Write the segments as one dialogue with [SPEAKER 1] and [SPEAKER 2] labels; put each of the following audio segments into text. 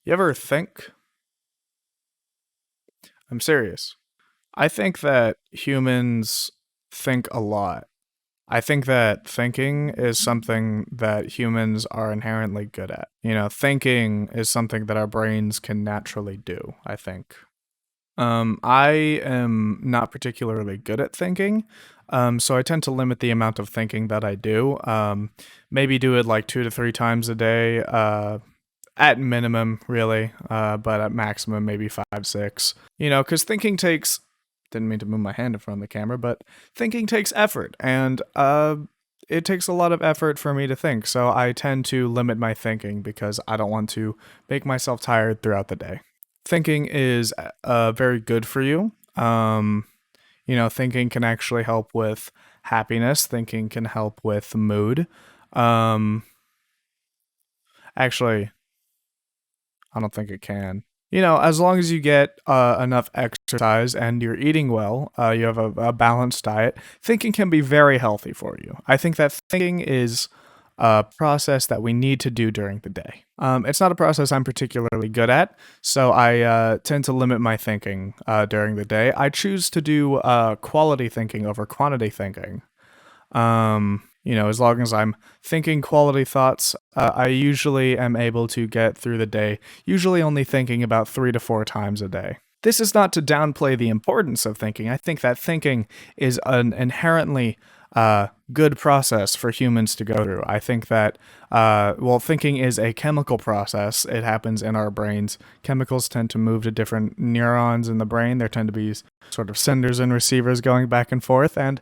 [SPEAKER 1] You ever think? I'm serious. I think that humans think a lot. I think that thinking is something that humans are inherently good at. Thinking is something that our brains can naturally do, I think. I am not particularly good at thinking, so I tend to limit the amount of thinking that I do. Maybe do it like 2 to 3 times a day, at minimum, really, but at maximum, maybe 5, 6. Because thinking takes. Didn't mean to move my hand in front of the camera, but thinking takes effort, and it takes a lot of effort for me to think. So I tend to limit my thinking because I don't want to make myself tired throughout the day. Thinking is very good for you. Thinking can actually help with happiness. Thinking can help with mood. Um, Actually, I don't think it can. As long as you get enough exercise and you're eating well, you have a balanced diet, thinking can be very healthy for you. I think that thinking is a process that we need to do during the day. It's not a process I'm particularly good at, so I tend to limit my thinking during the day. I choose to do quality thinking over quantity thinking. As long as I'm thinking quality thoughts, I usually am able to get through the day, usually only thinking about 3 to 4 times a day. This is not to downplay the importance of thinking. I think that thinking is an inherently good process for humans to go through. I think that, thinking is a chemical process. It happens in our brains. Chemicals tend to move to different neurons in the brain. There tend to be sort of senders and receivers going back and forth. And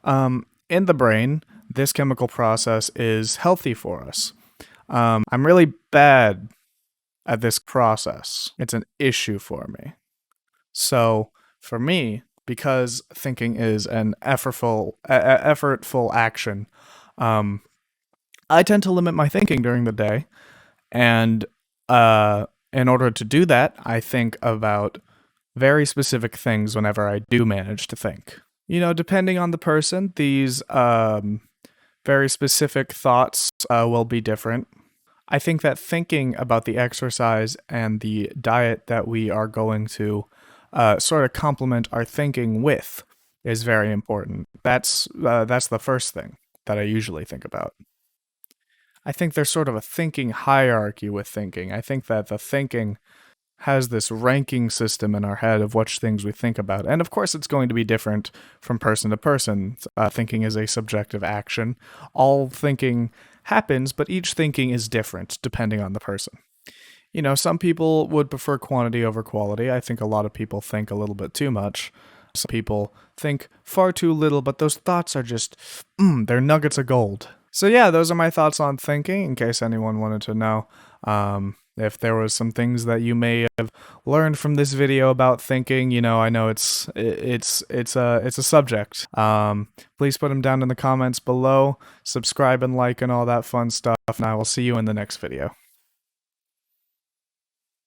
[SPEAKER 1] in the brain, this chemical process is healthy for us. I'm really bad at this process. It's an issue for me. So for me, because thinking is an effortful action, um, I tend to limit my thinking during the day, and in order to do that, I think about very specific things whenever I do manage to think. Depending on the person, these very specific thoughts will be different. I think that thinking about the exercise and the diet that we are going to sort of complement our thinking with is very important. That's the first thing that I usually think about. I think there's sort of a thinking hierarchy with thinking. I think that the thinking has this ranking system in our head of which things we think about. And of course, it's going to be different from person to person. Thinking is a subjective action. All thinking happens, but each thinking is different depending on the person. Some people would prefer quantity over quality. I think a lot of people think a little bit too much. Some people think far too little, but those thoughts are just, they're nuggets of gold. So, yeah, those are my thoughts on thinking, in case anyone wanted to know. If there was some things that you may have learned from this video about thinking, I know it's a subject. Please put them down in the comments below. Subscribe and like and all that fun stuff, and I will see you in the next video.